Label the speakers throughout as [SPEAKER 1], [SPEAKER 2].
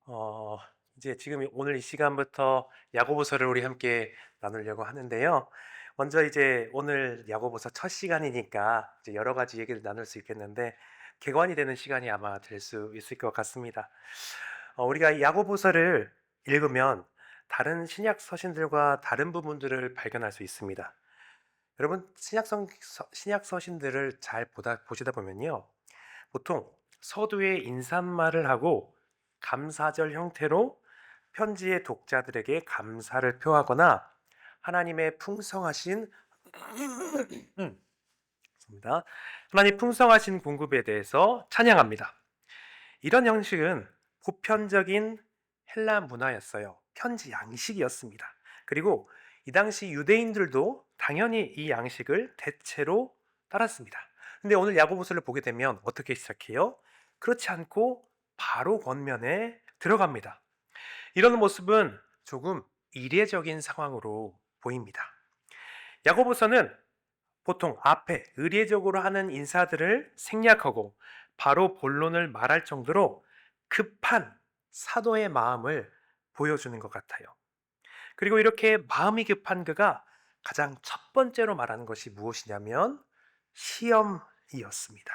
[SPEAKER 1] 어, 이제 지금 오늘 이 시간부터 야고보서를 우리 함께 나누려고 하는데요. 먼저 이제 오늘 야고보서 첫 시간이니까 이제 여러 가지 얘기를 나눌 수 있겠는데 개관이 되는 시간이 아마 될 수 있을 것 같습니다. 우리가 야고보서를 읽으면 다른 신약 서신들과 다른 부분들을 발견할 수 있습니다. 여러분 신약 서신들을 잘 보시다 보면요. 보통 서두에 인사말을 하고 감사절 형태로 편지의 독자들에게 감사를 표하거나 하나님의 풍성하신 죄송합니다. 하나님 풍성하신 공급에 대해서 찬양합니다. 이런 형식은 보편적인 헬라 문화였어요. 편지 양식이었습니다. 그리고 이 당시 유대인들도 당연히 이 양식을 대체로 따랐습니다. 근데 오늘 야고보서를 보게 되면 어떻게 시작해요? 그렇지 않고 바로 권면에 들어갑니다. 이런 모습은 조금 이례적인 상황으로 보입니다. 야고보서는 보통 앞에 의례적으로 하는 인사들을 생략하고 바로 본론을 말할 정도로 급한 사도의 마음을 보여주는 것 같아요. 그리고 이렇게 마음이 급한 그가 가장 첫 번째로 말하는 것이 무엇이냐면 시험이었습니다.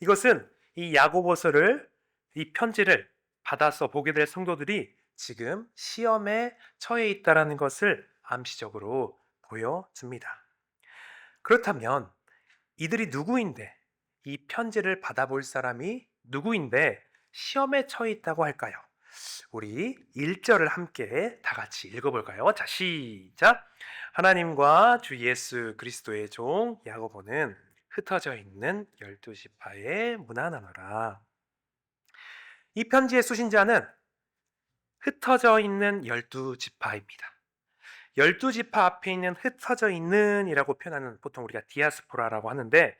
[SPEAKER 1] 이것은 이 야고보서를 이 편지를 받아서 보게 될 성도들이 지금 시험에 처해 있다라는 것을 암시적으로 보여줍니다. 그렇다면 이들이 누구인데 이 편지를 받아볼 사람이 누구인데 시험에 처해 있다고 할까요? 우리 1절을 함께 다 같이 읽어볼까요? 자, 시작! 하나님과 주 예수 그리스도의 종 야고보는 흩어져 있는 12지파에 문안하노라. 이 편지의 수신자는 흩어져 있는 12지파입니다. 12지파 앞에 있는 흩어져 있는이라고 표현하는 보통 우리가 디아스포라라고 하는데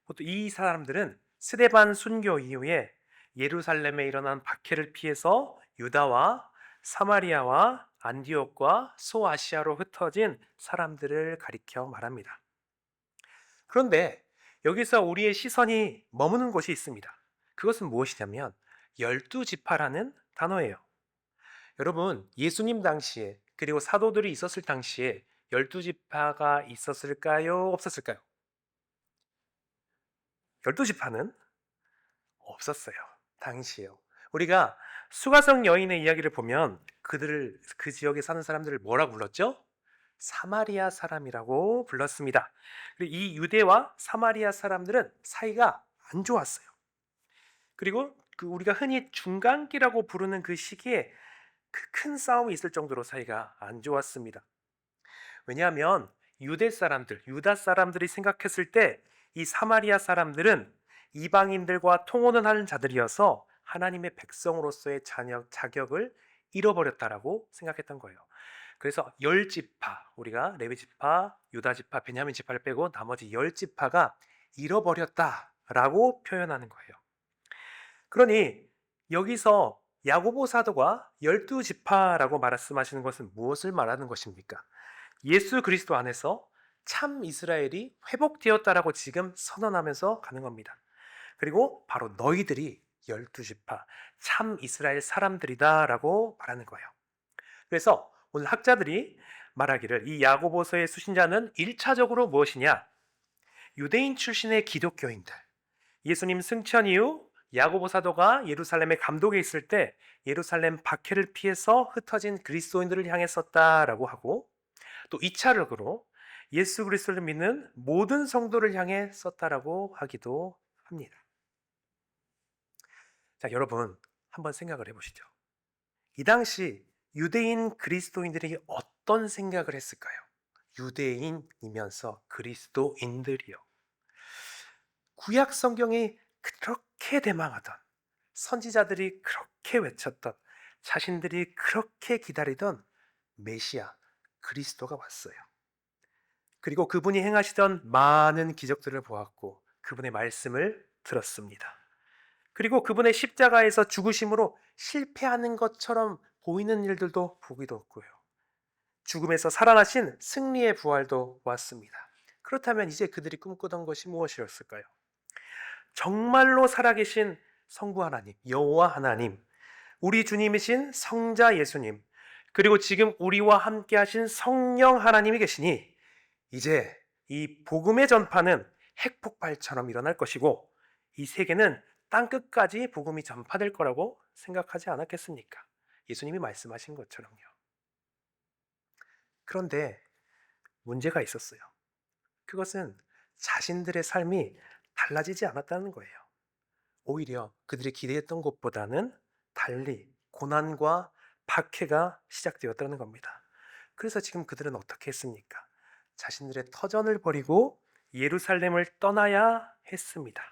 [SPEAKER 1] 보통 이 사람들은 스데반 순교 이후에 예루살렘에 일어난 박해를 피해서 유다와 사마리아와 안디옥과 소아시아로 흩어진 사람들을 가리켜 말합니다. 그런데 여기서 우리의 시선이 머무는 곳이 있습니다. 그것은 무엇이냐면 열두 지파라는 단어예요. 여러분, 예수님 당시에 그리고 사도들이 있었을 당시에 열두 지파가 있었을까요? 없었을까요? 열두 지파는 없었어요. 당시에요. 우리가 수가성 여인의 이야기를 보면 그들을 그 지역에 사는 사람들을 뭐라고 불렀죠? 사마리아 사람이라고 불렀습니다. 그리고 이 유대와 사마리아 사람들은 사이가 안 좋았어요. 그리고 그 우리가 흔히 중간기라고 부르는 그 시기에 그 큰 싸움이 있을 정도로 사이가 안 좋았습니다. 왜냐하면 유대 사람들, 유다 사람들이 생각했을 때 이 사마리아 사람들은 이방인들과 통혼을 하는 자들이어서 하나님의 백성으로서의 자격을 잃어버렸다라고 생각했던 거예요. 그래서 열 지파, 우리가 레위 지파, 유다 지파, 베냐민 지파를 빼고 나머지 열 지파가 잃어버렸다라고 표현하는 거예요. 그러니 여기서 야고보 사도가 열두 지파라고 말씀하시는 것은 무엇을 말하는 것입니까? 예수 그리스도 안에서 참 이스라엘이 회복되었다라고 지금 선언하면서 가는 겁니다. 그리고 바로 너희들이 열두 지파 참 이스라엘 사람들이다라고 말하는 거예요. 그래서 오늘 학자들이 말하기를 이 야고보서의 수신자는 1차적으로 무엇이냐? 유대인 출신의 기독교인들. 예수님 승천 이후 야고보 사도가 예루살렘에 감독에 있을 때 예루살렘 박해를 피해서 흩어진 그리스도인들을 향해 썼다라고 하고 또 2차적으로 예수 그리스도를 믿는 모든 성도를 향해 썼다라고 하기도 합니다. 자, 여러분 한번 생각을 해보시죠. 이 당시 유대인 그리스도인들이 어떤 생각을 했을까요? 유대인이면서 그리스도인들이요. 구약 성경이 그렇게 대망하던 선지자들이 그렇게 외쳤던 자신들이 그렇게 기다리던 메시아 그리스도가 왔어요. 그리고 그분이 행하시던 많은 기적들을 보았고 그분의 말씀을 들었습니다. 그리고 그분의 십자가에서 죽으심으로 실패하는 것처럼 보이는 일들도 보기도 했고요. 죽음에서 살아나신 승리의 부활도 왔습니다. 그렇다면 이제 그들이 꿈꾸던 것이 무엇이었을까요? 정말로 살아계신 성부 하나님, 여호와 하나님, 우리 주님이신 성자 예수님, 그리고 지금 우리와 함께 하신 성령 하나님이 계시니 이제 이 복음의 전파는 핵폭발처럼 일어날 것이고 이 세계는 땅끝까지 복음이 전파될 거라고 생각하지 않았겠습니까? 예수님이 말씀하신 것처럼요. 그런데 문제가 있었어요. 그것은 자신들의 삶이 달라지지 않았다는 거예요. 오히려 그들이 기대했던 것보다는 달리 고난과 박해가 시작되었다는 겁니다. 그래서 지금 그들은 어떻게 했습니까? 자신들의 터전을 버리고 예루살렘을 떠나야 했습니다.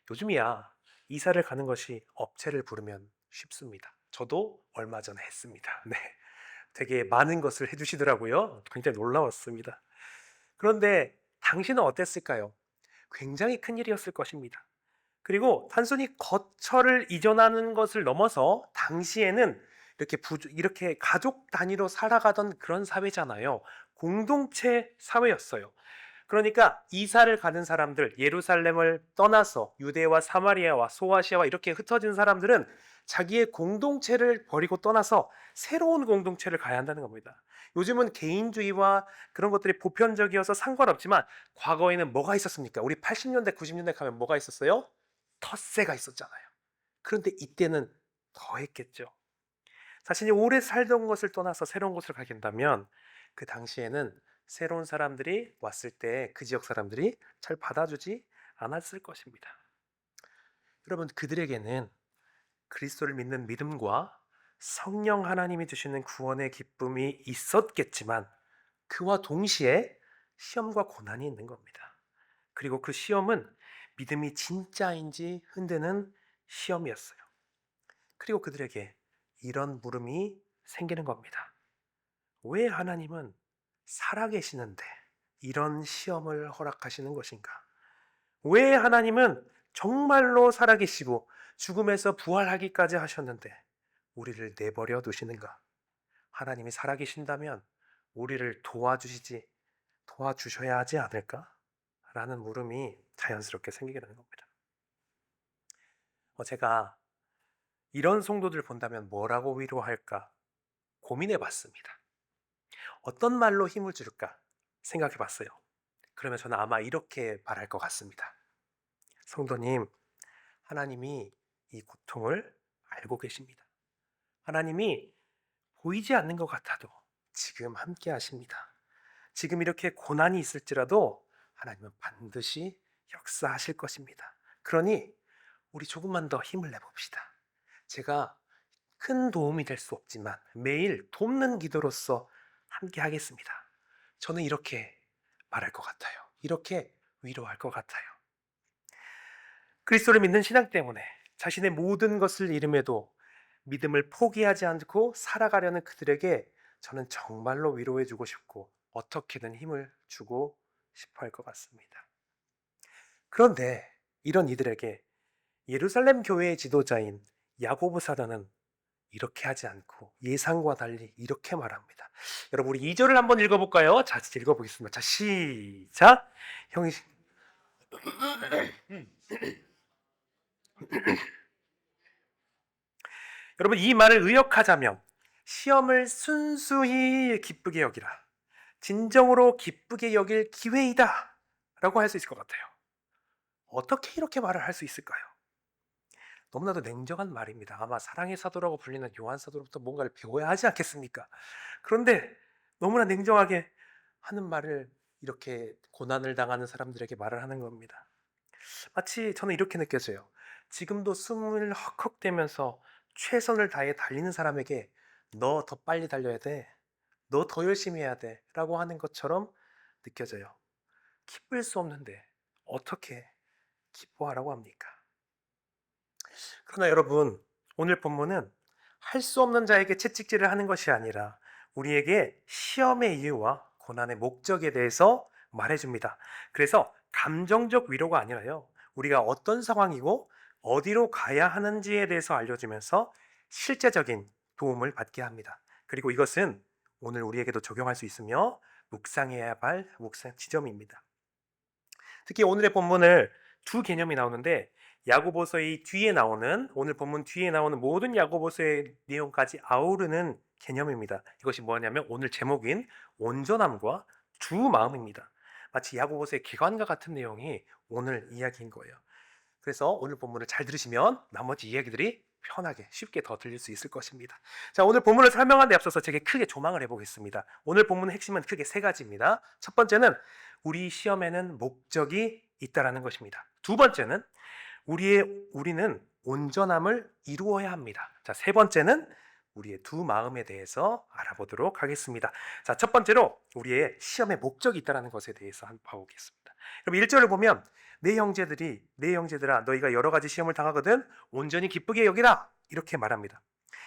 [SPEAKER 1] 요즘이야 이사를 가는 것이 업체를 부르면 쉽습니다. 저도 얼마 전에 했습니다. 네, 되게 많은 것을 해주시더라고요. 굉장히 놀라웠습니다. 그런데 당신은 어땠을까요? 굉장히 큰 일이었을 것입니다. 그리고 단순히 거처를 이전하는 것을 넘어서 당시에는 이렇게 가족 단위로 살아가던 그런 사회잖아요. 공동체 사회였어요. 그러니까 이사를 가는 사람들, 예루살렘을 떠나서 유대와 사마리아와 소아시아와 이렇게 흩어진 사람들은 자기의 공동체를 버리고 떠나서 새로운 공동체를 가야 한다는 겁니다. 요즘은 개인주의와 그런 것들이 보편적이어서 상관없지만 과거에는 뭐가 있었습니까? 우리 80년대, 90년대 가면 뭐가 있었어요? 텃세가 있었잖아요. 그런데 이때는 더 했겠죠. 자신이 오래 살던 것을 떠나서 새로운 곳을 가게 된다면 그 당시에는 새로운 사람들이 왔을 때 그 지역 사람들이 잘 받아주지 않았을 것입니다. 여러분, 그들에게는 그리스도를 믿는 믿음과 성령 하나님이 주시는 구원의 기쁨이 있었겠지만 그와 동시에 시험과 고난이 있는 겁니다. 그리고 그 시험은 믿음이 진짜인지 흔드는 시험이었어요. 그리고 그들에게 이런 물음이 생기는 겁니다. 왜 하나님은 살아계시는데 이런 시험을 허락하시는 것인가? 왜 하나님은 정말로 살아계시고 죽음에서 부활하기까지 하셨는데 우리를 내버려 두시는가? 하나님이 살아계신다면 우리를 도와주셔야 하지 않을까? 라는 물음이 자연스럽게 생기게 되는 겁니다. 제가 이런 성도들 본다면 뭐라고 위로할까 고민해 봤습니다. 어떤 말로 힘을 줄까 생각해 봤어요. 그러면 저는 아마 이렇게 말할 것 같습니다. 성도님, 하나님이 이 고통을 알고 계십니다. 하나님이 보이지 않는 것 같아도 지금 함께 하십니다. 지금 이렇게 고난이 있을지라도 하나님은 반드시 역사하실 것입니다. 그러니 우리 조금만 더 힘을 내봅시다. 제가 큰 도움이 될 수 없지만 매일 돕는 기도로서 함께 하겠습니다. 저는 이렇게 말할 것 같아요. 이렇게 위로할 것 같아요. 그리스도를 믿는 신앙 때문에 자신의 모든 것을 잃음에도 믿음을 포기하지 않고 살아가려는 그들에게 저는 정말로 위로해주고 싶고 어떻게든 힘을 주고 싶어 할 것 같습니다. 그런데 이런 이들에게 예루살렘 교회의 지도자인 야고보 사도는 이렇게 하지 않고 예상과 달리 이렇게 말합니다. 여러분 우리 2절을 한번 읽어볼까요? 자, 읽어보겠습니다. 자, 시작. 형이 여러분 이 말을 의역하자면 시험을 순수히 기쁘게 여기라. 진정으로 기쁘게 여길 기회이다. 라고 할 수 있을 것 같아요. 어떻게 이렇게 말을 할 수 있을까요? 너무나도 냉정한 말입니다. 아마 사랑의 사도라고 불리는 요한 사도로부터 뭔가를 배워야 하지 않겠습니까? 그런데 너무나 냉정하게 하는 말을 이렇게 고난을 당하는 사람들에게 말을 하는 겁니다. 마치 저는 이렇게 느껴져요. 지금도 숨을 헉헉대면서 최선을 다해 달리는 사람에게 너 더 빨리 달려야 돼. 너 더 열심히 해야 돼. 라고 하는 것처럼 느껴져요. 기쁠 수 없는데 어떻게 기뻐하라고 합니까? 그러나 여러분, 오늘 본문은 할 수 없는 자에게 채찍질을 하는 것이 아니라 우리에게 시험의 이유와 고난의 목적에 대해서 말해줍니다. 그래서 감정적 위로가 아니라요. 우리가 어떤 상황이고 어디로 가야 하는지에 대해서 알려주면서 실제적인 도움을 받게 합니다. 그리고 이것은 오늘 우리에게도 적용할 수 있으며 묵상해야 할 묵상 지점입니다. 특히 오늘의 본문을 두 개념이 나오는데 야고보서의 뒤에 나오는 오늘 본문 뒤에 나오는 모든 야고보서의 내용까지 아우르는 개념입니다. 이것이 뭐냐면 오늘 제목인 온전함과 주 마음입니다. 마치 야고보서의 개관과 같은 내용이 오늘 이야기인 거예요. 그래서 오늘 본문을 잘 들으시면 나머지 이야기들이 편하게 쉽게 더 들릴 수 있을 것입니다. 자, 오늘 본문을 설명하는 데 앞서서 제게 크게 조망을 해보겠습니다. 오늘 본문의 핵심은 크게 세 가지입니다. 첫 번째는 우리 시험에는 목적이 있다라는 것입니다. 두 번째는 우리는 온전함을 이루어야 합니다. 자, 세 번째는 우리의 두 마음에 대해서 알아보도록 하겠습니다. 자, 첫 번째로 우리의 시험의 목적이 있다는 것에 대해서 한번 봐보겠습니다. 여러분 1절을 보면 내 형제들아 너희가 여러 가지 시험을 당하거든 온전히 기쁘게 여기라 이렇게 말합니다.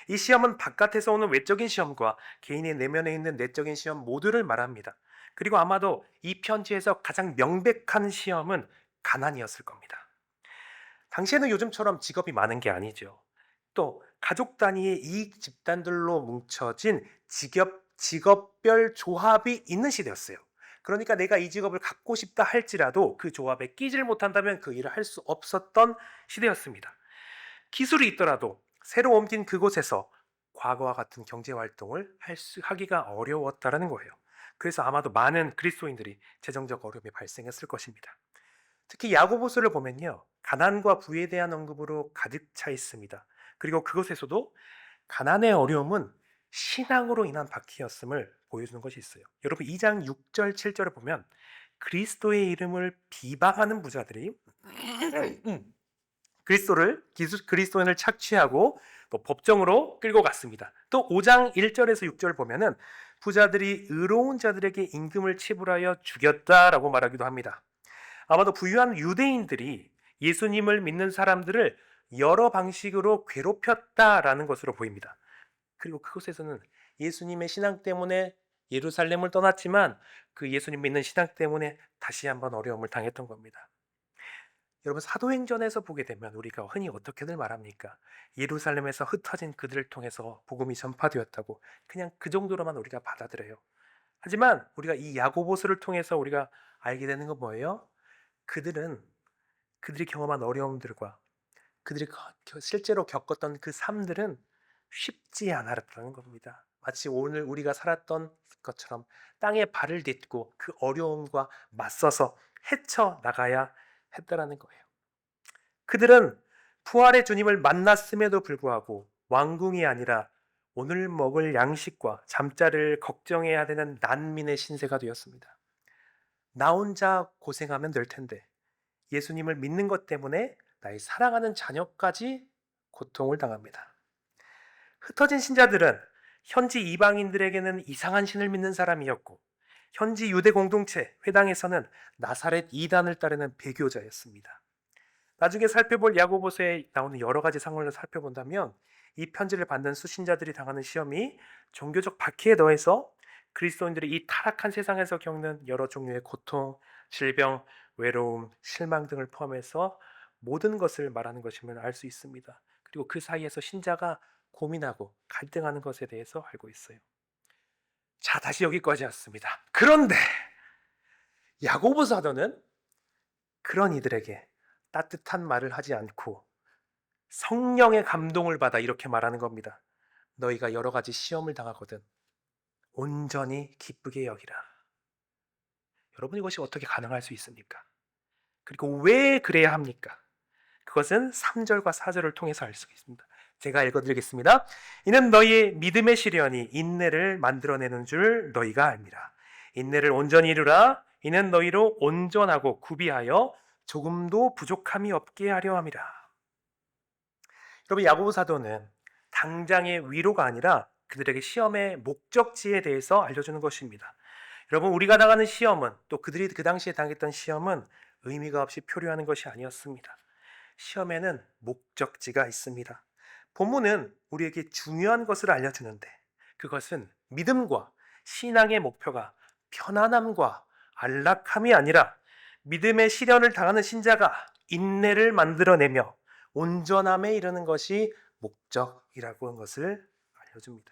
[SPEAKER 1] 이 시험은 바깥에서 오는 외적인 시험과 개인의 내면에 있는 내적인 시험 모두를 말합니다. 그리고 아마도 이 편지에서 가장 명백한 시험은 가난이었을 겁니다. 당시에는 요즘처럼 직업이 많은 게 아니죠. 또 가족 단위의 이익 집단들로 뭉쳐진 직업별 조합이 있는 시대였어요. 그러니까 내가 이 직업을 갖고 싶다 할지라도 그 조합에 끼질 못한다면 그 일을 할 수 없었던 시대였습니다. 기술이 있더라도 새로 옮긴 그곳에서 과거와 같은 경제 활동을 하기가 어려웠다라는 거예요. 그래서 아마도 많은 그리스도인들이 재정적 어려움이 발생했을 것입니다. 특히 야고보서를 보면요, 가난과 부에 대한 언급으로 가득 차 있습니다. 그리고 그것에서도 가난의 어려움은 신앙으로 인한 박해였음을 보여주는 것이 있어요. 여러분 2장 6절 7절을 보면 그리스도의 이름을 비방하는 부자들이 그리스도인을 착취하고 또 법정으로 끌고 갔습니다. 또 5장 1절에서 6절 보면은 부자들이 의로운 자들에게 임금을 체불하여 죽였다라고 말하기도 합니다. 아마도 부유한 유대인들이 예수님을 믿는 사람들을 여러 방식으로 괴롭혔다라는 것으로 보입니다. 그리고 그곳에서는 예수님의 신앙 때문에 예루살렘을 떠났지만 그 예수님 믿는 신앙 때문에 다시 한번 어려움을 당했던 겁니다. 여러분 사도행전에서 보게 되면 우리가 흔히 어떻게들 말합니까? 예루살렘에서 흩어진 그들을 통해서 복음이 전파되었다고 그냥 그 정도로만 우리가 받아들여요. 하지만 우리가 이 야고보서를 통해서 우리가 알게 되는 건 뭐예요? 그들이 경험한 어려움들과 그들이 실제로 겪었던 그 삶들은 쉽지 않았다는 겁니다. 마치 오늘 우리가 살았던 것처럼 땅에 발을 딛고 그 어려움과 맞서서 헤쳐나가야 했다라는 거예요. 그들은 부활의 주님을 만났음에도 불구하고 왕궁이 아니라 오늘 먹을 양식과 잠자리를 걱정해야 되는 난민의 신세가 되었습니다. 나 혼자 고생하면 될 텐데 예수님을 믿는 것 때문에 나의 사랑하는 자녀까지 고통을 당합니다. 흩어진 신자들은 현지 이방인들에게는 이상한 신을 믿는 사람이었고 현지 유대 공동체 회당에서는 나사렛 이단을 따르는 배교자였습니다. 나중에 살펴볼 야고보서에 나오는 여러 가지 상황을 살펴본다면 이 편지를 받는 수신자들이 당하는 시험이 종교적 박해에 더해서 그리스도인들이 이 타락한 세상에서 겪는 여러 종류의 고통, 질병, 외로움, 실망 등을 포함해서 모든 것을 말하는 것임을 알 수 있습니다. 그리고 그 사이에서 신자가 고민하고 갈등하는 것에 대해서 알고 있어요. 자, 다시 여기까지 왔습니다. 그런데 야고보 사도는 그런 이들에게 따뜻한 말을 하지 않고 성령의 감동을 받아 이렇게 말하는 겁니다. 너희가 여러 가지 시험을 당하거든 온전히 기쁘게 여기라. 여러분 이것이 어떻게 가능할 수 있습니까? 그리고 왜 그래야 합니까? 그것은 3절과 4절을 통해서 알 수 있습니다. 제가 읽어드리겠습니다. 이는 너희의 믿음의 시련이 인내를 만들어내는 줄 너희가 압니다. 인내를 온전히 이루라. 이는 너희로 온전하고 구비하여 조금도 부족함이 없게 하려 함이라. 여러분 야고보 사도는 당장의 위로가 아니라 그들에게 시험의 목적지에 대해서 알려주는 것입니다. 여러분 우리가 당하는 시험은 또 그들이 그 당시에 당했던 시험은 의미가 없이 표류하는 것이 아니었습니다. 시험에는 목적지가 있습니다. 본문은 우리에게 중요한 것을 알려주는데 그것은 믿음과 신앙의 목표가 편안함과 안락함이 아니라 믿음의 시련을 당하는 신자가 인내를 만들어내며 온전함에 이르는 것이 목적이라고 하는 것을 알려줍니다.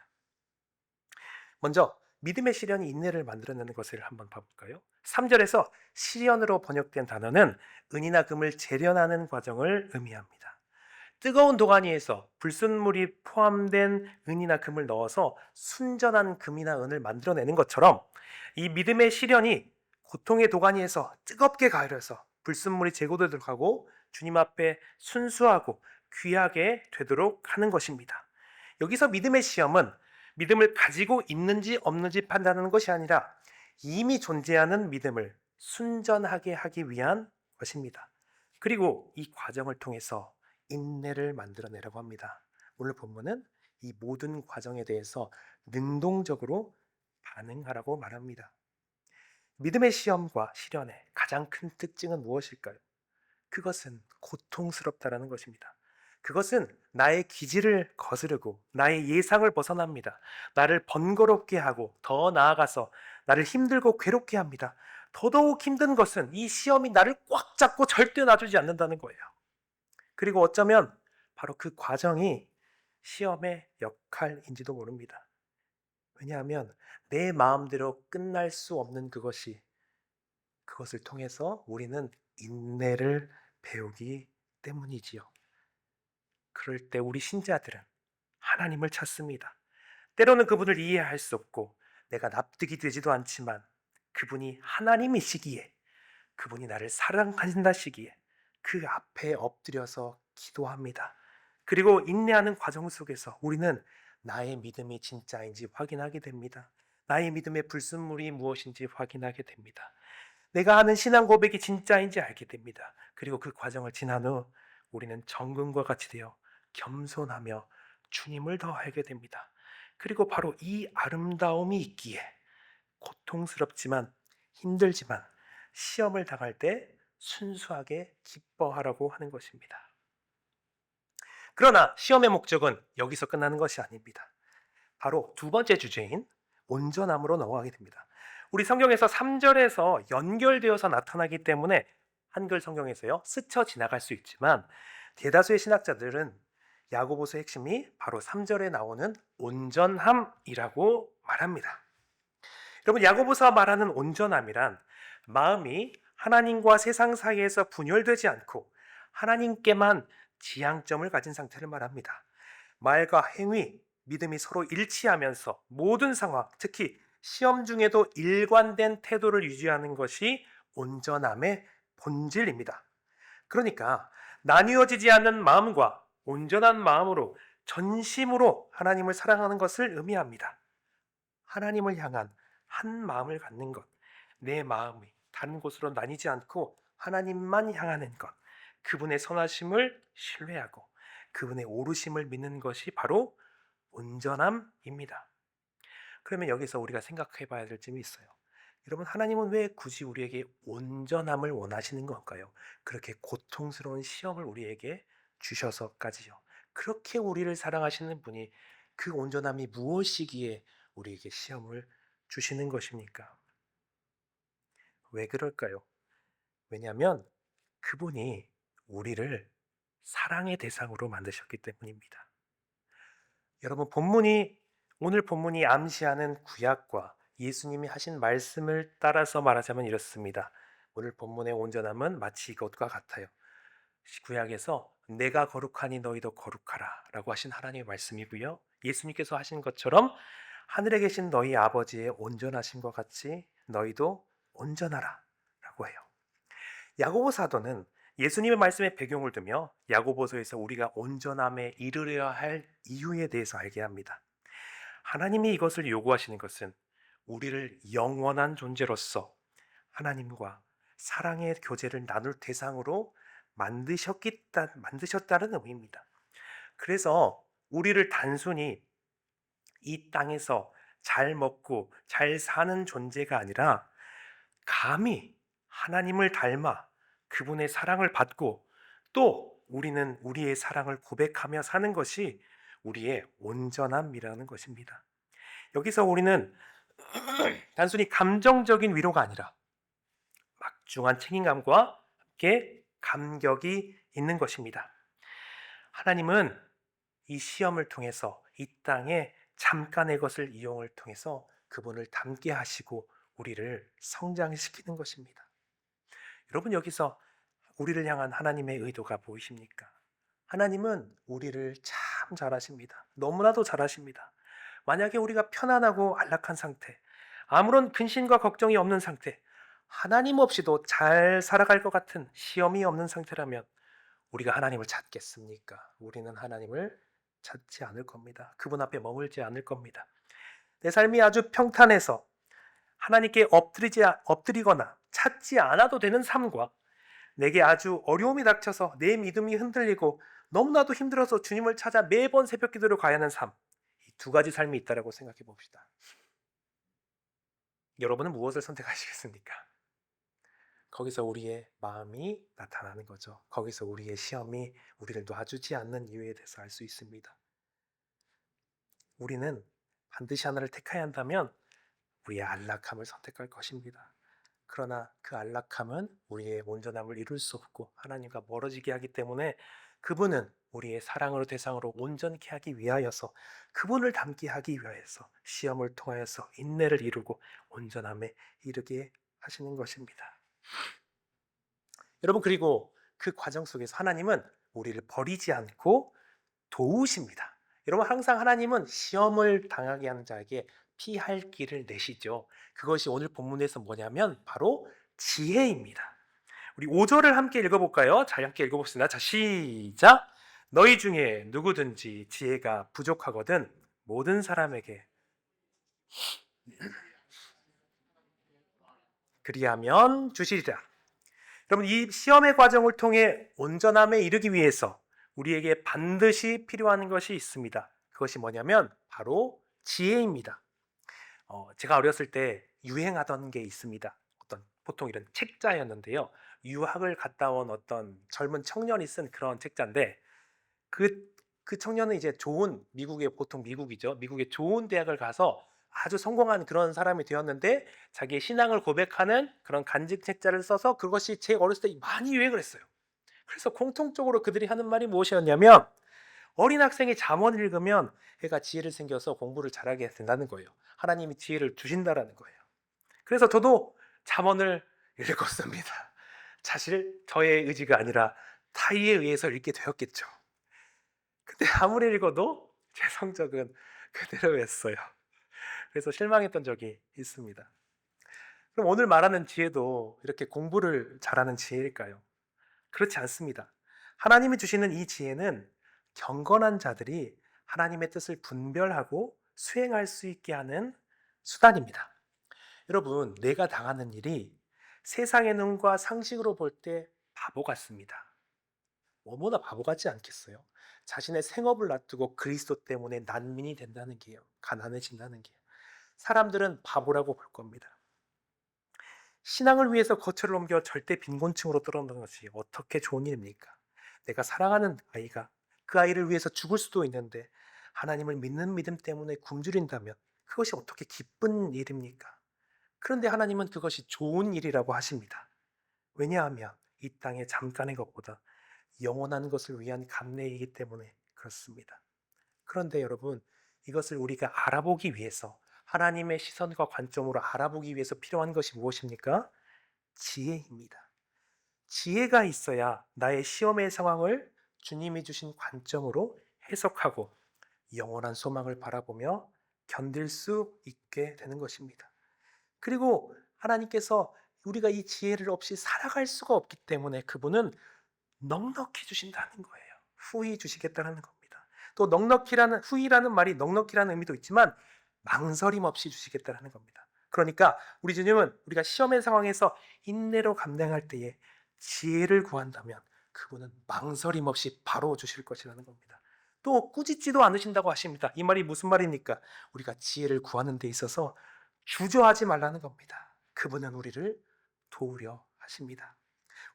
[SPEAKER 1] 먼저 믿음의 시련이 인내를 만들어내는 것을 한번 봐볼까요? 3절에서 시련으로 번역된 단어는 은이나 금을 재련하는 과정을 의미합니다. 뜨거운 도가니에서 불순물이 포함된 은이나 금을 넣어서 순전한 금이나 은을 만들어내는 것처럼 이 믿음의 시련이 고통의 도가니에서 뜨겁게 가열해서 불순물이 제거되도록 하고 주님 앞에 순수하고 귀하게 되도록 하는 것입니다. 여기서 믿음의 시험은 믿음을 가지고 있는지 없는지 판단하는 것이 아니라 이미 존재하는 믿음을 순전하게 하기 위한 것입니다. 그리고 이 과정을 통해서 인내를 만들어내라고 합니다. 오늘 본문은 이 모든 과정에 대해서 능동적으로 반응하라고 말합니다. 믿음의 시험과 시련의 가장 큰 특징은 무엇일까요? 그것은 고통스럽다라는 것입니다. 그것은 나의 기질을 거스르고 나의 예상을 벗어납니다. 나를 번거롭게 하고 더 나아가서 나를 힘들고 괴롭게 합니다. 더더욱 힘든 것은 이 시험이 나를 꽉 잡고 절대 놔주지 않는다는 거예요. 그리고 어쩌면 바로 그 과정이 시험의 역할인지도 모릅니다. 왜냐하면 내 마음대로 끝날 수 없는 그것을 통해서 우리는 인내를 배우기 때문이지요. 그럴 때 우리 신자들은 하나님을 찾습니다. 때로는 그분을 이해할 수 없고 내가 납득이 되지도 않지만 그분이 하나님이시기에, 그분이 나를 사랑하신다시기에 그 앞에 엎드려서 기도합니다. 그리고 인내하는 과정 속에서 우리는 나의 믿음이 진짜인지 확인하게 됩니다. 나의 믿음의 불순물이 무엇인지 확인하게 됩니다. 내가 하는 신앙 고백이 진짜인지 알게 됩니다. 그리고 그 과정을 지난 후 우리는 정금과 같이 되어 겸손하며 주님을 더 알게 됩니다. 그리고 바로 이 아름다움이 있기에 고통스럽지만 힘들지만 시험을 당할 때 순수하게 기뻐하라고 하는 것입니다. 그러나 시험의 목적은 여기서 끝나는 것이 아닙니다. 바로 두 번째 주제인 온전함으로 넘어가게 됩니다. 우리 성경에서 3절에서 연결되어서 나타나기 때문에 한글 성경에서요 스쳐 지나갈 수 있지만 대다수의 신학자들은 야고보서 핵심이 바로 3절에 나오는 온전함이라고 말합니다. 여러분, 야고보서가 말하는 온전함이란 마음이 하나님과 세상 사이에서 분열되지 않고 하나님께만 지향점을 가진 상태를 말합니다. 말과 행위, 믿음이 서로 일치하면서 모든 상황, 특히 시험 중에도 일관된 태도를 유지하는 것이 온전함의 본질입니다. 그러니까 나뉘어지지 않는 마음과 온전한 마음으로 전심으로 하나님을 사랑하는 것을 의미합니다. 하나님을 향한 한 마음을 갖는 것, 내 마음이 다른 곳으로 나뉘지 않고 하나님만 향하는 것, 그분의 선하심을 신뢰하고 그분의 오르심을 믿는 것이 바로 온전함입니다. 그러면 여기서 우리가 생각해 봐야 될 점이 있어요. 여러분, 하나님은 왜 굳이 우리에게 온전함을 원하시는 걸까요? 그렇게 고통스러운 시험을 우리에게 주셔서까지요. 그렇게 우리를 사랑하시는 분이 그 온전함이 무엇이기에 우리에게 시험을 주시는 것입니까? 왜 그럴까요? 왜냐하면 그분이 우리를 사랑의 대상으로 만드셨기 때문입니다. 여러분, 오늘 본문이 암시하는 구약과 예수님이 하신 말씀을 따라서 말하자면 이렇습니다. 오늘 본문의 온전함은 마치 이것과 같아요. 구약에서 내가 거룩하니 너희도 거룩하라 라고 하신 하나님의 말씀이고요. 예수님께서 하신 것처럼 하늘에 계신 너희 아버지의 온전하심과 같이 너희도 온전하라 라고 해요. 야고보 사도는 예수님의 말씀에 배경을 두며 야고보서에서 우리가 온전함에 이르려야 할 이유에 대해서 알게 합니다. 하나님이 이것을 요구하시는 것은 우리를 영원한 존재로서 하나님과 사랑의 교제를 나눌 대상으로 만드셨다는 의미입니다. 그래서 우리를 단순히 이 땅에서 잘 먹고 잘 사는 존재가 아니라 감히 하나님을 닮아 그분의 사랑을 받고 또 우리는 우리의 사랑을 고백하며 사는 것이 우리의 온전함이라는 것입니다. 여기서 우리는 단순히 감정적인 위로가 아니라 막중한 책임감과 함께 감격이 있는 것입니다. 하나님은 이 시험을 통해서 이 땅에 잠깐의 것을 이용을 통해서 그분을 닮게 하시고 우리를 성장시키는 것입니다. 여러분, 여기서 우리를 향한 하나님의 의도가 보이십니까? 하나님은 우리를 참 잘하십니다. 너무나도 잘하십니다. 만약에 우리가 편안하고 안락한 상태, 아무런 근심과 걱정이 없는 상태, 하나님 없이도 잘 살아갈 것 같은 시험이 없는 상태라면 우리가 하나님을 찾겠습니까? 우리는 하나님을 찾지 않을 겁니다. 그분 앞에 머물지 않을 겁니다. 내 삶이 아주 평탄해서 하나님께 엎드리거나 찾지 않아도 되는 삶과 내게 아주 어려움이 닥쳐서 내 믿음이 흔들리고 너무나도 힘들어서 주님을 찾아 매번 새벽 기도를 가야 하는 삶, 이 두 가지 삶이 있다고 생각해 봅시다. 여러분은 무엇을 선택하시겠습니까? 거기서 우리의 마음이 나타나는 거죠. 거기서 우리의 시험이 우리를 놔주지 않는 이유에 대해서 알 수 있습니다. 우리는 반드시 하나를 택해야 한다면 우리의 안락함을 선택할 것입니다. 그러나 그 안락함은 우리의 온전함을 이룰 수 없고 하나님과 멀어지게 하기 때문에 그분은 우리의 사랑으로 대상으로 온전케 하기 위하여서 그분을 닮게 하기 위하여서 시험을 통하여서 인내를 이루고 온전함에 이르게 하시는 것입니다. 여러분, 그리고 그 과정 속에서 하나님은 우리를 버리지 않고 도우십니다. 여러분, 항상 하나님은 시험을 당하게 하는 자에게 피할 길을 내시죠. 그것이 오늘 본문에서 뭐냐면 바로 지혜입니다. 우리 5절을 함께 읽어볼까요? 자, 함께 읽어봅시다. 자, 시작! 너희 중에 누구든지 지혜가 부족하거든 모든 사람에게 그리하면 주시리라. 여러분, 이 시험의 과정을 통해 온전함에 이르기 위해서 우리에게 반드시 필요한 것이 있습니다. 그것이 뭐냐면 바로 지혜입니다. 제가 어렸을 때 유행하던 게 있습니다. 보통 이런 책자였는데요. 유학을 갔다 온 어떤 젊은 청년이 쓴 그런 책자인데 그 청년은 이제 보통 미국이죠. 미국의 좋은 대학을 가서 아주 성공한 그런 사람이 되었는데 자기의 신앙을 고백하는 그런 간증 책자를 써서 그것이 제 어렸을 때 많이 유행을 했어요. 그래서 공통적으로 그들이 하는 말이 무엇이었냐면 어린 학생이 잠언을 읽으면 애가 지혜를 생겨서 공부를 잘하게 된다는 거예요. 하나님이 지혜를 주신다라는 거예요. 그래서 저도 잠언을 읽었습니다. 사실 저의 의지가 아니라 타의에 의해서 읽게 되었겠죠. 근데 아무리 읽어도 제 성적은 그대로였어요. 그래서 실망했던 적이 있습니다. 그럼 오늘 말하는 지혜도 이렇게 공부를 잘하는 지혜일까요? 그렇지 않습니다. 하나님이 주시는 이 지혜는 경건한 자들이 하나님의 뜻을 분별하고 수행할 수 있게 하는 수단입니다. 여러분, 내가 당하는 일이 세상의 눈과 상식으로 볼 때 바보 같습니다. 뭐뭐나 바보 같지 않겠어요? 자신의 생업을 놔두고 그리스도 때문에 난민이 된다는 게요. 가난해진다는 게요. 사람들은 바보라고 볼 겁니다. 신앙을 위해서 거처를 옮겨 절대 빈곤층으로 떨어지는 것이 어떻게 좋은 일입니까? 내가 사랑하는 아이가 그 아이를 위해서 죽을 수도 있는데 하나님을 믿는 믿음 때문에 굶주린다면 그것이 어떻게 기쁜 일입니까? 그런데 하나님은 그것이 좋은 일이라고 하십니다. 왜냐하면 이 땅의 잠깐의 것보다 영원한 것을 위한 감내이기 때문에 그렇습니다. 그런데 여러분, 이것을 우리가 알아보기 위해서 하나님의 시선과 관점으로 알아보기 위해서 필요한 것이 무엇입니까? 지혜입니다. 지혜가 있어야 나의 시험의 상황을 주님이 주신 관점으로 해석하고 영원한 소망을 바라보며 견딜 수 있게 되는 것입니다. 그리고 하나님께서 우리가 이 지혜를 없이 살아갈 수가 없기 때문에 그분은 넉넉히 주신다는 거예요. 후히 주시겠다는 겁니다. 또 후히라는 말이 넉넉히라는 의미도 있지만 망설임 없이 주시겠다는 겁니다. 그러니까 우리 주님은 우리가 시험의 상황에서 인내로 감당할 때에 지혜를 구한다면 그분은 망설임 없이 바로 주실 것이라는 겁니다. 또 꾸짖지도 않으신다고 하십니다. 이 말이 무슨 말입니까? 우리가 지혜를 구하는 데 있어서 주저하지 말라는 겁니다. 그분은 우리를 도우려 하십니다.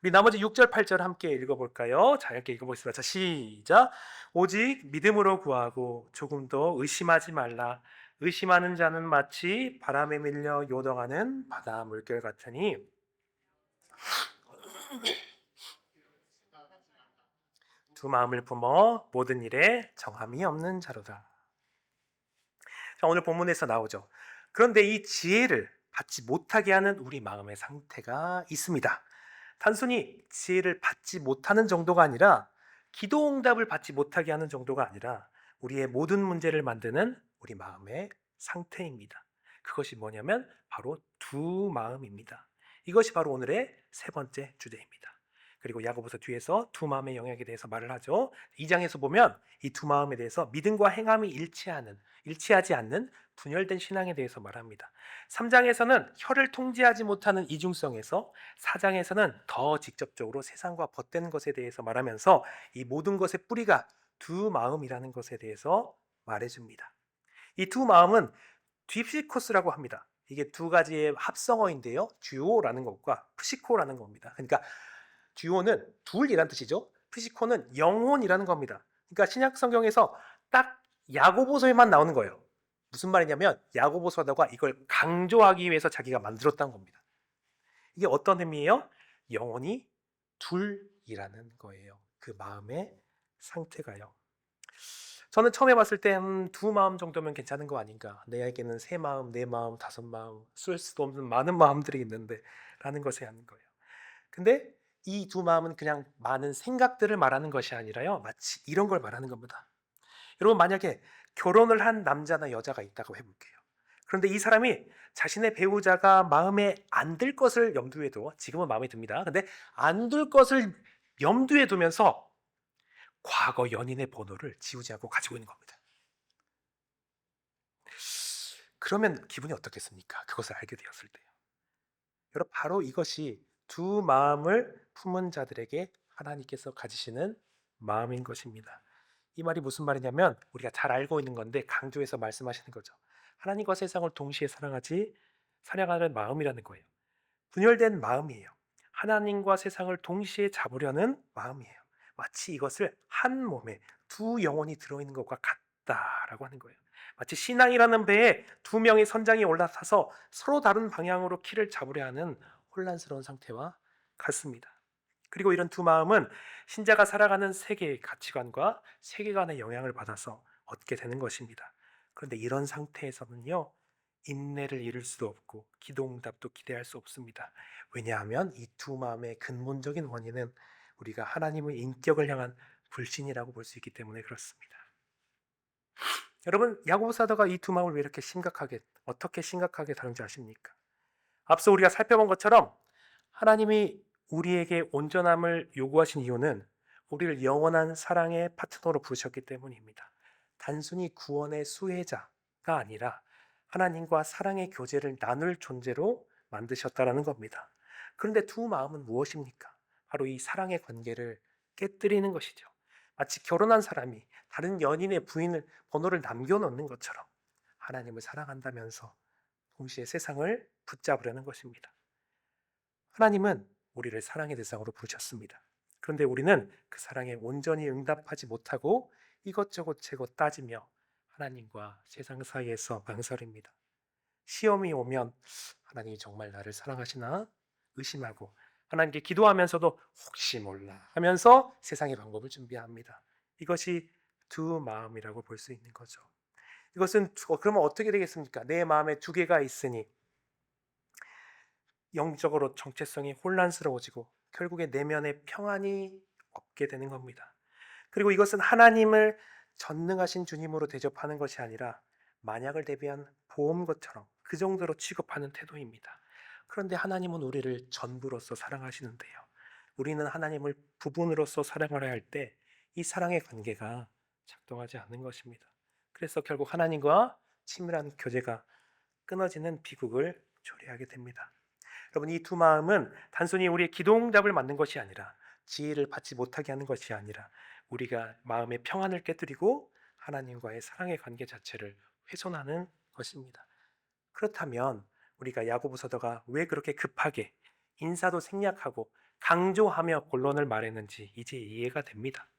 [SPEAKER 1] 우리 나머지 6절, 8절 함께 읽어볼까요? 자, 이렇게 읽어보겠습니다. 자, 시작! 오직 믿음으로 구하고 조금도 의심하지 말라. 의심하는 자는 마치 바람에 밀려 요동하는 바다 물결 같으니 두 마음을 품어 모든 일에 정함이 없는 자로다. 자, 오늘 본문에서 나오죠. 그런데 이 지혜를 받지 못하게 하는 우리 마음의 상태가 있습니다. 단순히 지혜를 받지 못하는 정도가 아니라 기도 응답을 받지 못하게 하는 정도가 아니라 우리의 모든 문제를 만드는 우리 마음의 상태입니다. 그것이 뭐냐면 바로 두 마음입니다. 이것이 바로 오늘의 세 번째 주제입니다. 그리고 야고보서 뒤에서 두 마음의 영역에 대해서 말을 하죠. 2장에서 보면 이 두 마음에 대해서 믿음과 행함이 일치하지 않는 분열된 신앙에 대해서 말합니다. 3장에서는 혀를 통제하지 못하는 이중성에서 4장에서는 더 직접적으로 세상과 벗된 것에 대해서 말하면서 이 모든 것의 뿌리가 두 마음이라는 것에 대해서 말해줍니다. 이 두 마음은 딥시코스라고 합니다. 이게 두 가지의 합성어인데요. 듀오라는 것과 프시코라는 겁니다. 그러니까 듀오는 둘이란 뜻이죠. 프시코는 영혼이라는 겁니다. 그러니까 신약 성경에서 딱 야고보서에만 나오는 거예요. 무슨 말이냐면 야고보서다가 이걸 강조하기 위해서 자기가 만들었다는 겁니다. 이게 어떤 의미예요? 영혼이 둘이라는 거예요. 그 마음의 상태가요. 저는 처음에 봤을 때 두 마음 정도면 괜찮은 거 아닌가. 내에게는 세 마음, 네 마음, 다섯 마음, 쓸 수도 없는 많은 마음들이 있는데 라는 것에 하는 거예요. 근데 이 두 마음은 그냥 많은 생각들을 말하는 것이 아니라요. 마치 이런 걸 말하는 겁니다. 여러분 만약에 결혼을 한 남자나 여자가 있다고 해볼게요. 그런데 이 사람이 자신의 배우자가 마음에 안 들 것을 염두에 둬 지금은 마음에 듭니다. 근데 안 둘 것을 염두에 두면서 과거 연인의 번호를 지우지 않고 가지고 있는 겁니다. 그러면 기분이 어떻겠습니까? 그것을 알게 되었을 때요. 여러분 바로 이것이 두 마음을 품은 자들에게 하나님께서 가지시는 마음인 것입니다. 이 말이 무슨 말이냐면 우리가 잘 알고 있는 건데 강조해서 말씀하시는 거죠. 하나님과 세상을 동시에 사랑하는 마음이라는 거예요. 분열된 마음이에요. 하나님과 세상을 동시에 잡으려는 마음이에요. 마치 이것을 한 몸에 두 영혼이 들어있는 것과 같다라고 하는 거예요. 마치 신앙이라는 배에 두 명의 선장이 올라타서 서로 다른 방향으로 키를 잡으려 하는 혼란스러운 상태와 같습니다. 그리고 이런 두 마음은 신자가 살아가는 세계의 가치관과 세계관의 영향을 받아서 얻게 되는 것입니다. 그런데 이런 상태에서는요, 인내를 잃을 수도 없고 기도응답도 기대할 수 없습니다. 왜냐하면 이 두 마음의 근본적인 원인은 우리가 하나님의 인격을 향한 불신이라고 볼 수 있기 때문에 그렇습니다. 여러분 야고보 사도가 이 두 마음을 왜 이렇게 어떻게 심각하게 다룬지 아십니까? 앞서 우리가 살펴본 것처럼 하나님이 우리에게 온전함을 요구하신 이유는 우리를 영원한 사랑의 파트너로 부르셨기 때문입니다. 단순히 구원의 수혜자가 아니라 하나님과 사랑의 교제를 나눌 존재로 만드셨다라는 겁니다. 그런데 두 마음은 무엇입니까? 바로 이 사랑의 관계를 깨뜨리는 것이죠. 마치 결혼한 사람이 다른 연인의 번호를 남겨놓는 것처럼 하나님을 사랑한다면서 동시에 세상을 붙잡으려는 것입니다. 하나님은 우리를 사랑의 대상으로 부르셨습니다. 그런데 우리는 그 사랑에 온전히 응답하지 못하고 이것저것 따지며 하나님과 세상 사이에서 망설입니다. 시험이 오면 하나님이 정말 나를 사랑하시나 의심하고 하나님께 기도하면서도 혹시 몰라 하면서 세상의 방법을 준비합니다. 이것이 두 마음이라고 볼 수 있는 거죠. 이것은 그러면 어떻게 되겠습니까? 내 마음에 두 개가 있으니 영적으로 정체성이 혼란스러워지고 결국에 내면의 평안이 없게 되는 겁니다. 그리고 이것은 하나님을 전능하신 주님으로 대접하는 것이 아니라 만약을 대비한 보험것처럼 그 정도로 취급하는 태도입니다. 그런데 하나님은 우리를 전부로서 사랑하시는데요. 우리는 하나님을 부분으로서 사랑하려 할 때 이 사랑의 관계가 작동하지 않는 것입니다. 그래서 결국 하나님과 친밀한 교제가 끊어지는 비극을 초래하게 됩니다. 여러분 이 두 마음은 단순히 우리의 기도응답을 막는 것이 아니라 지혜를 받지 못하게 하는 것이 아니라 우리가 마음의 평안을 깨뜨리고 하나님과의 사랑의 관계 자체를 훼손하는 것입니다. 그렇다면 우리가 야고보서도가 왜 그렇게 급하게 인사도 생략하고 강조하며 본론을 말했는지 이제 이해가 됩니다.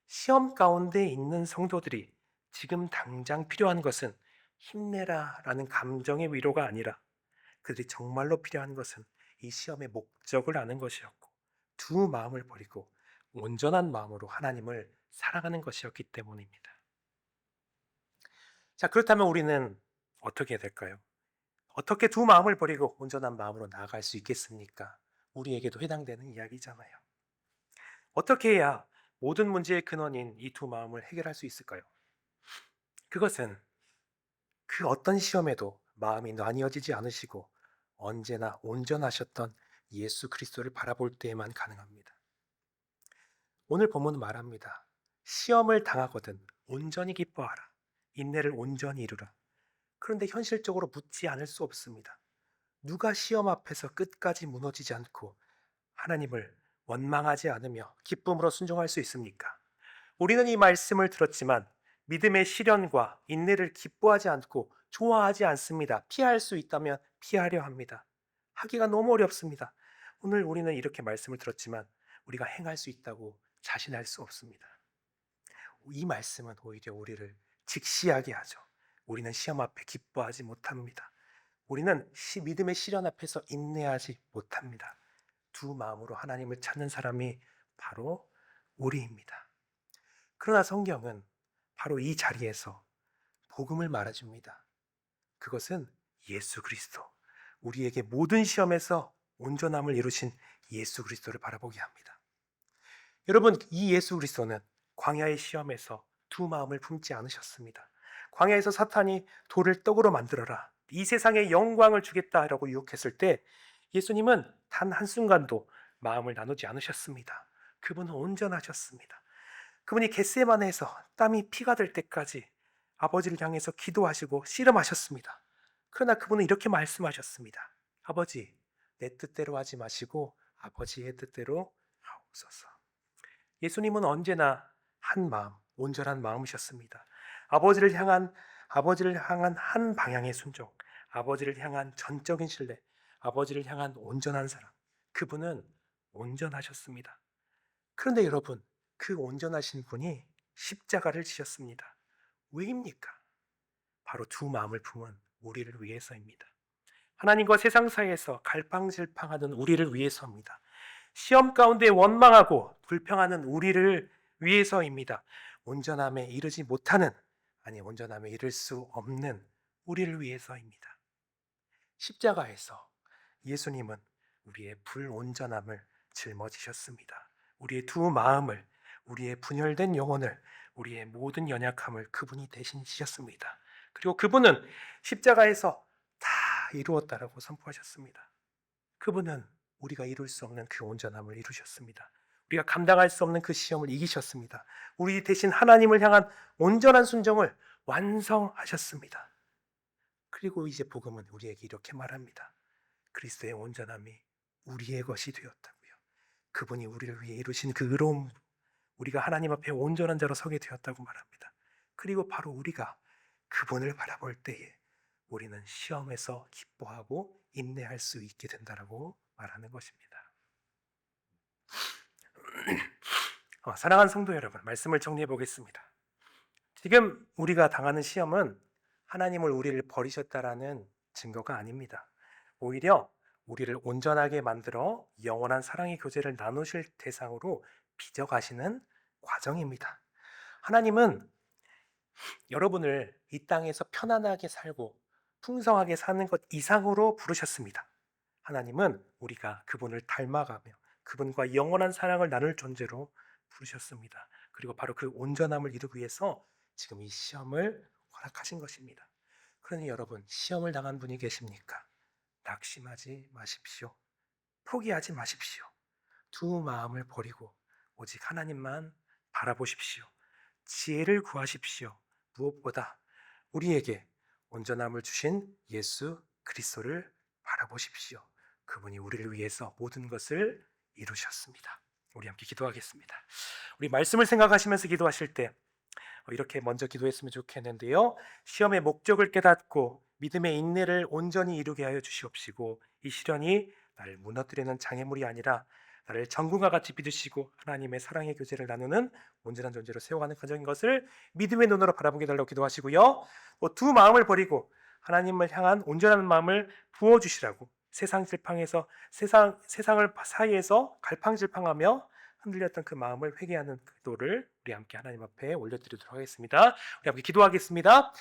[SPEAKER 1] 시험 가운데 있는 성도들이 지금 당장 필요한 것은 힘내라라는 감정의 위로가 아니라 그들이 정말로 필요한 것은 이 시험의 목적을 아는 것이었고 두 마음을 버리고 온전한 마음으로 하나님을 사랑하는 것이었기 때문입니다. 자, 그렇다면 우리는 어떻게 해야 될까요? 어떻게 두 마음을 버리고 온전한 마음으로 나아갈 수 있겠습니까? 우리에게도 해당되는 이야기잖아요. 어떻게 해야 모든 문제의 근원인 이 두 마음을 해결할 수 있을까요? 그것은 그 어떤 시험에도 마음이 나뉘어지지 않으시고 언제나 온전하셨던 예수 그리스도를 바라볼 때에만 가능합니다. 오늘 본문은 말합니다. 시험을 당하거든 온전히 기뻐하라. 인내를 온전히 이루라. 그런데 현실적으로 묻지 않을 수 없습니다. 누가 시험 앞에서 끝까지 무너지지 않고 하나님을 원망하지 않으며 기쁨으로 순종할 수 있습니까? 우리는 이 말씀을 들었지만 믿음의 시련과 인내를 기뻐하지 않고 좋아하지 않습니다. 피할 수 있다면 피하려 합니다. 하기가 너무 어렵습니다. 오늘 우리는 이렇게 말씀을 들었지만 우리가 행할 수 있다고 자신할 수 없습니다. 이 말씀은 오히려 우리를 직시하게 하죠. 우리는 시험 앞에 기뻐하지 못합니다. 우리는 믿음의 시련 앞에서 인내하지 못합니다. 두 마음으로 하나님을 찾는 사람이 바로 우리입니다. 그러나 성경은 바로 이 자리에서 복음을 말해줍니다. 그것은 예수 그리스도, 우리에게 모든 시험에서 온전함을 이루신 예수 그리스도를 바라보게 합니다. 여러분, 이 예수 그리스도는 광야의 시험에서 두 마음을 품지 않으셨습니다. 광야에서 사탄이 돌을 떡으로 만들어라, 이 세상에 영광을 주겠다라고 유혹했을 때 예수님은 단 한순간도 마음을 나누지 않으셨습니다. 그분은 온전하셨습니다. 그분이 겟세마네에서 땀이 피가 될 때까지 아버지를 향해서 기도하시고 씨름하셨습니다. 그러나 그분은 이렇게 말씀하셨습니다. 아버지, 내 뜻대로 하지 마시고 아버지의 뜻대로 하옵소서. 예수님은 언제나 한 마음, 온전한 마음이셨습니다. 아버지를 향한 한 방향의 순종, 아버지를 향한 전적인 신뢰, 아버지를 향한 온전한 사랑. 그분은 온전하셨습니다. 그런데 여러분, 그 온전하신 분이 십자가를 지셨습니다. 왜입니까? 바로 두 마음을 품은 우리를 위해서입니다. 하나님과 세상 사이에서 갈팡질팡하는 우리를 위해서입니다. 시험 가운데 원망하고 불평하는 우리를 위해서입니다. 온전함에 이르지 못하는, 온전함에 이를 수 없는 우리를 위해서입니다. 십자가에서 예수님은 우리의 불온전함을 짊어지셨습니다. 우리의 두 마음을, 우리의 분열된 영혼을, 우리의 모든 연약함을 그분이 대신 지셨습니다. 그리고 그분은 십자가에서 다 이루었다라고 선포하셨습니다. 그분은 우리가 이룰 수 없는 그 온전함을 이루셨습니다. 우리가 감당할 수 없는 그 시험을 이기셨습니다. 우리 대신 하나님을 향한 온전한 순종을 완성하셨습니다. 그리고 이제 복음은 우리에게 이렇게 말합니다. 그리스도의 온전함이 우리의 것이 되었다고요. 그분이 우리를 위해 이루신 그 의로움, 우리가 하나님 앞에 온전한 자로 서게 되었다고 말합니다. 그리고 바로 우리가 그분을 바라볼 때에 우리는 시험에서 기뻐하고 인내할 수 있게 된다라고 말하는 것입니다. 사랑하는 성도 여러분, 말씀을 정리해 보겠습니다. 지금 우리가 당하는 시험은 하나님을 우리를 버리셨다라는 증거가 아닙니다. 오히려 우리를 온전하게 만들어 영원한 사랑의 교제를 나누실 대상으로 빚어가시는 과정입니다. 하나님은 여러분을 이 땅에서 편안하게 살고 풍성하게 사는 것 이상으로 부르셨습니다. 하나님은 우리가 그분을 닮아가며 그분과 영원한 사랑을 나눌 존재로 부르셨습니다. 그리고 바로 그 온전함을 이루기 위해서 지금 이 시험을 허락하신 것입니다. 그러니 여러분, 시험을 당한 분이 계십니까? 낙심하지 마십시오. 포기하지 마십시오. 두 마음을 버리고 오직 하나님만 바라보십시오. 지혜를 구하십시오. 무엇보다 우리에게 온전함을 주신 예수 그리스도를 바라보십시오. 그분이 우리를 위해서 모든 것을 이루셨습니다. 우리 함께 기도하겠습니다. 우리 말씀을 생각하시면서 기도하실 때 이렇게 먼저 기도했으면 좋겠는데요. 시험의 목적을 깨닫고 믿음의 인내를 온전히 이루게 하여 주시옵시고, 이 시련이 나를 무너뜨리는 장애물이 아니라 나를 전군과 같이 믿으시고 하나님의 사랑의 교제를 나누는 온전한 존재로 세워가는 과정인 것을 믿음의 눈으로 바라보게 달라고 기도하시고요. 또 두 마음을 버리고 하나님을 향한 온전한 마음을 부어주시라고, 세상을 사이에서 갈팡질팡하며 흔들렸던 그 마음을 회개하는 기도를 우리 함께 하나님 앞에 올려드리도록 하겠습니다. 우리 함께 기도하겠습니다.